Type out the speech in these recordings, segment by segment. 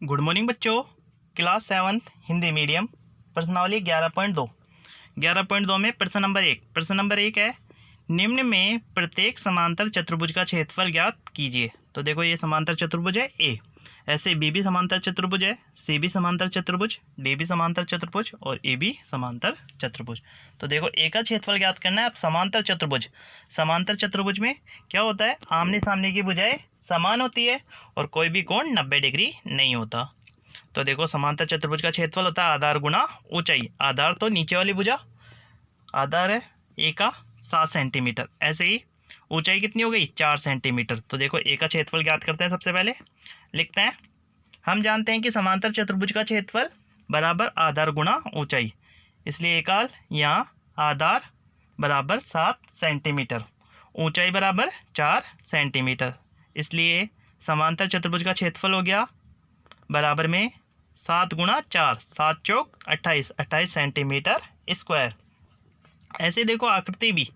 Good morning बच्चों। Class 7 Hindi medium प्रश्नावली 11.2 में प्रश्न नंबर 1 है, निम्न में प्रत्येक समांतर चतुर्भुज का क्षेत्रफल ज्ञात कीजिए। तो देखो ये समांतर चतुर्भुज है ए, ऐसे बी भी समांतर चतुर्भुज है, सी भी समांतर चतुर्भुज, डी भी समांतर चतुर्भुज और ए भी समांतर चतुर्भुज। तो देखो ए का क्षेत्रफल ज्ञात करना है। अब समांतर चतुर्भुज में क्या होता है, आमने सामने की भुजाएं समान होती है और कोई भी कोण 90 डिग्री नहीं होता। तो देखो समांतर चतुर्भुज का क्षेत्रफल होता है आधार गुना ऊंचाई। आधार तो नीचे वाली भुजा, आधार है ए का 7 सेंटीमीटर, ऐसे ही ऊंचाई कितनी हो गई 4 सेंटीमीटर। तो देखो ए का क्षेत्रफल ज्ञात करते हैं। सबसे पहले लिखते हैं, हम जानते हैं कि समांतर चतुर्भुज का क्षेत्रफल बराबर आधार गुना ऊंचाई, इसलिए एकाल यहाँ आधार बराबर 7 सेंटीमीटर, ऊंचाई बराबर 4 सेंटीमीटर, इसलिए समांतर चतुर्भुज का क्षेत्रफल हो गया बराबर में 7 गुणा 4, 7 चौक 28, 28 सेंटीमीटर स्क्वायर। ऐसे देखो आकृति भी।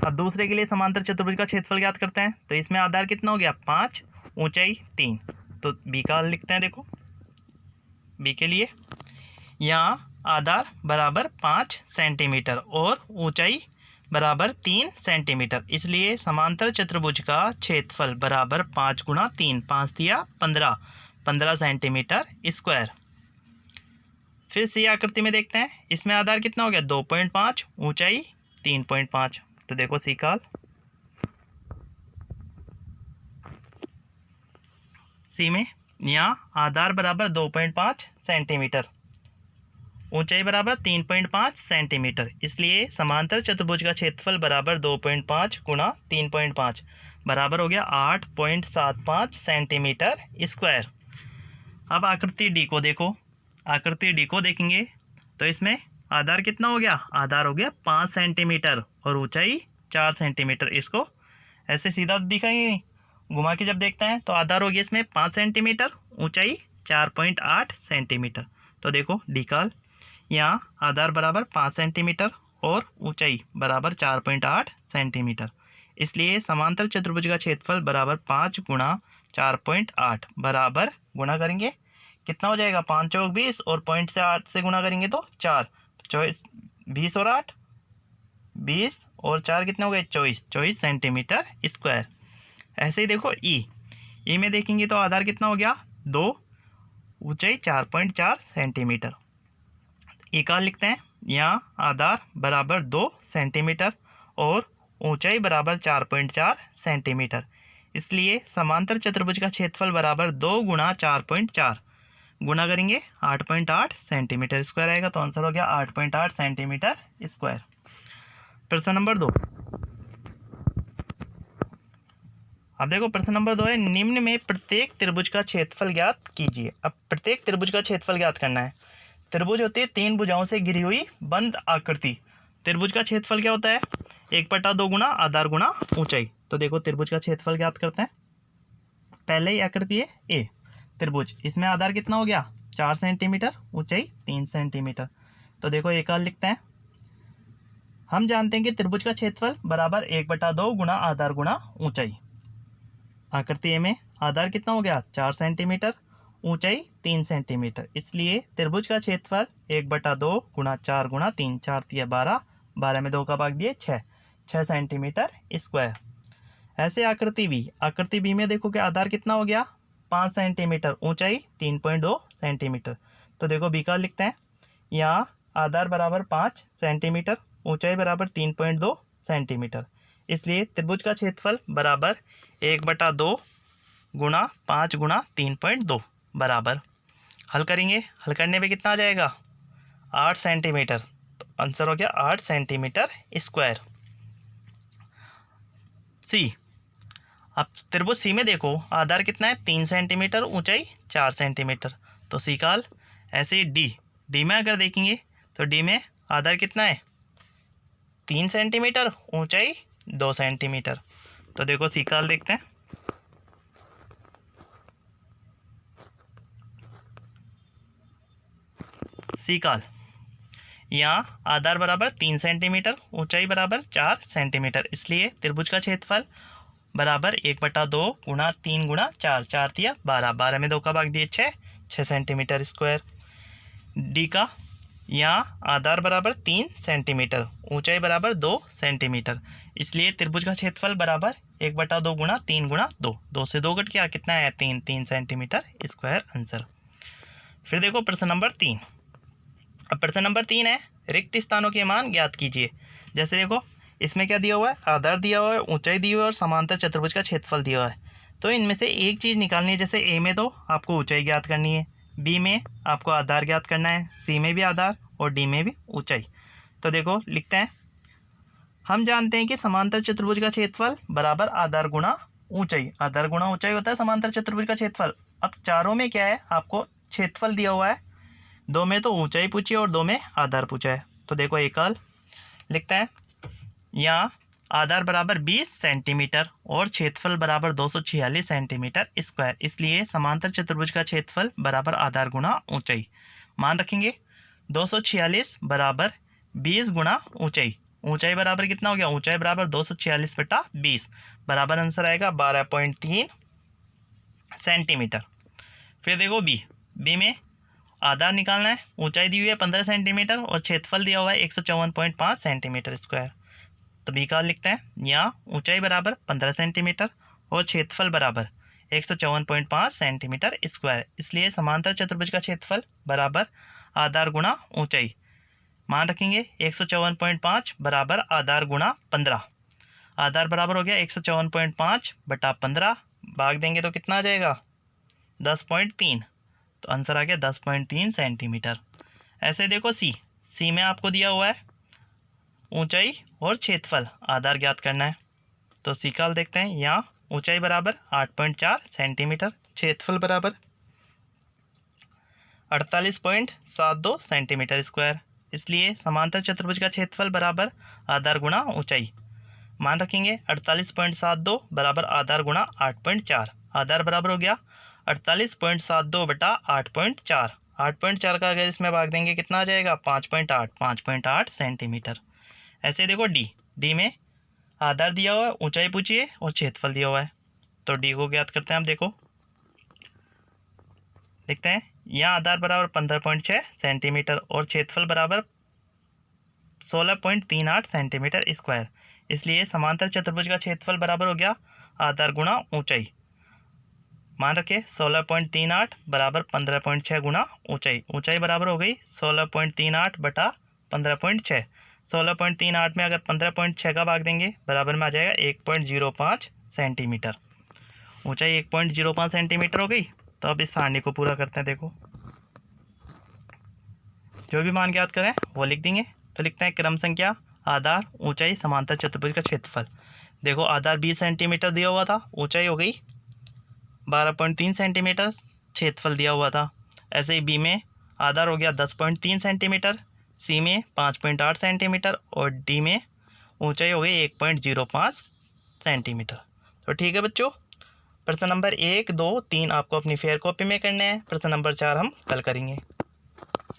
अब दूसरे के लिए समांतर चतुर्भुज का क्षेत्रफल ज्ञात करते हैं। तो इसमें आधार कितना हो गया 5, ऊंचाई 3। तो बी का हल लिखते हैं। देखो बी के लिए यहाँ आधार बराबर 5 सेंटीमीटर और ऊंचाई बराबर 3 सेंटीमीटर, इसलिए समांतर चतुर्भुज का क्षेत्रफल बराबर 5 गुणा 3, 5 दिया 15, 15 सेंटीमीटर स्क्वायर। फिर सी आकृति में देखते हैं, इसमें आधार कितना हो गया 2.5, ऊंचाई 3.5। तो देखो सी का हल, सी में यहाँ आधार बराबर 2.5 सेंटीमीटर, ऊंचाई बराबर 3.5 सेंटीमीटर, इसलिए समांतर चतुर्भुज का क्षेत्रफल बराबर 2.5 गुणा 3.5 बराबर हो गया 8.75 सेंटीमीटर स्क्वायर। अब आकृति डी को देखो, आकृति डी को देखेंगे तो इसमें आधार कितना हो गया, आधार हो गया 5 सेंटीमीटर और ऊंचाई 4 सेंटीमीटर। इसको ऐसे सीधा दिखाएंगे, घुमा के जब देखते हैं तो आधार हो गया इसमें 5 सेंटीमीटर, ऊंचाई 4.8 सेंटीमीटर। तो देखो डी का हल, यहाँ आधार बराबर 5 सेंटीमीटर और ऊंचाई बराबर 4.8 सेंटीमीटर, इसलिए समांतर चतुर्भुज का क्षेत्रफल बराबर 5 गुणा 4.8 बराबर गुणा करेंगे कितना हो जाएगा 5 चौक 20 और पॉइंट से 8 से गुणा करेंगे तो 4, 20 और 8 20 और 4 कितने हो गए 24 सेंटीमीटर स्क्वायर। ऐसे ही देखो ई में देखेंगे तो आधार कितना हो गया 2, ऊंचाई 4.4 सेंटीमीटर। ई का लिखते हैं, यहाँ आधार बराबर 2 सेंटीमीटर और ऊंचाई बराबर 4.4 सेंटीमीटर, इसलिए समांतर चतुर्भुज का क्षेत्रफल बराबर 2 गुणा 4.4 गुणा करेंगे 8.8 सेंटीमीटर स्क्वायर आएगा। तो आंसर हो गया 8.8 सेंटीमीटर स्क्वायर। प्रश्न नंबर 2। अब देखो प्रश्न नंबर 2 है, निम्न में प्रत्येक त्रिभुज का क्षेत्रफल ज्ञात कीजिए। अब प्रत्येक त्रिभुज का क्षेत्रफल ज्ञात करना है। त्रिभुज होती है 3 भुजाओं से घिरी हुई बंद आकृति। त्रिभुज का क्षेत्रफल क्या होता है 1/2 गुणा आधार गुणा ऊंचाई। तो देखो त्रिभुज का क्षेत्रफल ज्ञात करते हैं। पहले ही आकृति है ए त्रिभुज, इसमें आधार कितना हो गया 4 सेंटीमीटर, ऊंचाई 3 सेंटीमीटर। तो देखो एक हल लिखते हैं, हम जानते हैं कि त्रिभुज का क्षेत्रफल बराबर 1/2 गुणा आधार गुणा ऊंचाई। आकृति ए में आधार कितना हो गया 4 सेंटीमीटर, ऊंचाई 3 सेंटीमीटर, इसलिए त्रिभुज का क्षेत्रफल 1/2 गुणा 4 गुणा 3, 4 3 12, 12 में 2 का भाग दिए 6 सेंटीमीटर स्क्वायर। ऐसे आकृति बी में देखो कि आधार कितना हो गया 5 सेंटीमीटर, ऊंचाई 3.2 सेंटीमीटर। तो देखो बी का लिखते हैं, यहाँ आधार बराबर 5 सेंटीमीटर, ऊंचाई बराबर 3.2 सेंटीमीटर, इसलिए त्रिभुज का क्षेत्रफल बराबर 1/2 गुणा 5 गुणा 3.2 बराबर। हल करेंगे, हल करने पे कितना आ जाएगा 8 सेंटीमीटर। तो आंसर हो गया 8 सेंटीमीटर स्क्वायर। सी, अब त्रिभुज सी में देखो आधार कितना है 3 सेंटीमीटर, ऊंचाई 4 सेंटीमीटर। तो सी का हल। ऐसे ही डी में अगर देखेंगे तो डी में आधार कितना है 3 सेंटीमीटर, ऊंचाई 2 सेंटीमीटर। तो देखो सी का हल देखते हैं। सी का हल, यहाँ आधार बराबर 3 सेंटीमीटर, ऊंचाई बराबर 4 सेंटीमीटर, इसलिए त्रिभुज का क्षेत्रफल बराबर 1/2 गुणा 3 गुणा 4, 4 3 12, 12 में 2 का भाग दिए 6, 6 सेंटीमीटर स्क्वायर। डी का यहाँ आधार बराबर 3 सेंटीमीटर, ऊंचाई बराबर 2 सेंटीमीटर, इसलिए त्रिभुज का क्षेत्रफल बराबर 1/2 गुणा 3 गुणा 2, 2 से 2 घट गया, कितना है 3 सेंटीमीटर स्क्वायर आंसर। फिर देखो प्रश्न नंबर 3। अब प्रश्न नंबर 3 है रिक्त स्थानों के मान ज्ञात कीजिए। जैसे देखो इसमें क्या दिया हुआ है, आधार दिया हुआ है, ऊंचाई दी हुई है और समांतर चतुर्भुज का क्षेत्रफल दिया हुआ है। तो इनमें से एक चीज़ निकालनी है। जैसे ए में तो आपको ऊंचाई ज्ञात करनी है, बी में आपको आधार ज्ञात करना है, सी में भी आधार और डी में भी ऊंचाई। तो देखो लिखते हैं, हम जानते हैं कि समांतर चतुर्भुज का क्षेत्रफल बराबर आधार गुणा ऊंचाई, आधार गुणा ऊंचाई होता है समांतर चतुर्भुज का क्षेत्रफल। अब चारों में क्या है, आपको क्षेत्रफल दिया हुआ है, 2 में तो ऊंचाई पूछी और 2 में आधार पूछा है। तो देखो एक हल लिखते हैं, यहाँ आधार बराबर 20 सेंटीमीटर और क्षेत्रफल बराबर 246 सेंटीमीटर स्क्वायर, इसलिए समांतर चतुर्भुज का क्षेत्रफल बराबर आधार गुणा ऊंचाई। मान रखेंगे 246 बराबर 20 गुणा ऊंचाई, ऊंचाई बराबर कितना हो गया, ऊंचाई बराबर 246/20, बराबर आंसर आएगा 12.3 सेंटीमीटर। फिर देखो बी में आधार निकालना है, ऊंचाई दी हुई है 15 सेंटीमीटर और क्षेत्रफल दिया हुआ है 154.5 सेंटीमीटर स्क्वायर। तो बी का लिखते हैं, यहाँ ऊंचाई बराबर 15 सेंटीमीटर और क्षेत्रफल बराबर 154.5 सेंटीमीटर स्क्वायर, इसलिए समांतर चतुर्भुज का क्षेत्रफल बराबर आधार गुणा ऊंचाई। मान रखेंगे 154.5 बराबर आधार गुणा 15, आधार बराबर हो गया 154.5/15, भाग देंगे तो कितना आ जाएगा 10.3, तो आंसर आ गया 10.3 सेंटीमीटर। ऐसे देखो सी में आपको दिया हुआ है ऊंचाई और क्षेत्रफल, आधार ज्ञात करना है। तो सी का देखते हैं, यहाँ ऊंचाई बराबर 8.4 सेंटीमीटर, क्षेत्रफल बराबर 48.72 सेंटीमीटर स्क्वायर, इसलिए समांतर चतुर्भुज का क्षेत्रफल बराबर आधार गुणा ऊंचाई। मान रखेंगे 48.72 बराबर आधार गुणा 8.4, आधार बराबर हो गया 48.72/8.4, 8.4 का अगर इसमें भाग देंगे कितना आ जाएगा 5.8 सेंटीमीटर। ऐसे देखो डी में आधार दिया हुआ है, ऊंचाई पूछी है और क्षेत्रफल दिया हुआ है, तो डी को ज्ञात करते हैं। आप देखो लिखते हैं, यहाँ आधार बराबर 15.6 सेंटीमीटर और क्षेत्रफल बराबर 16.38 सेंटीमीटर स्क्वायर, इसलिए समांतर चतुर्भुज का क्षेत्रफल बराबर हो गया आधार गुणा ऊंचाई। मान रखे 16.38 बराबर 15.6 गुणा ऊंचाई, ऊंचाई बराबर हो गई 16.38/15.6, 16.38 में अगर 15.6 का भाग देंगे बराबर में आ जाएगा 1.05 सेंटीमीटर, ऊंचाई 1.05 सेंटीमीटर हो गई। तो अब इस सारणी को पूरा करते हैं। देखो जो भी मान ज्ञात करें वो लिख देंगे। तो लिखते हैं क्रम संख्या आधार ऊंचाई समांतर चतुर्भुज का क्षेत्रफल। देखो आधार 20 सेंटीमीटर दिया हुआ था, ऊंचाई हो गई 12.3 सेंटीमीटर, क्षेत्रफल दिया हुआ था। ऐसे ही बी में आधार हो गया 10.3 सेंटीमीटर, सी में 5.8 सेंटीमीटर और डी में ऊंचाई हो गई 1.05 सेंटीमीटर। तो ठीक है बच्चों, प्रश्न नंबर 1, 2, 3 आपको अपनी फेयर कॉपी में करने हैं, प्रश्न नंबर 4 हम कल करेंगे।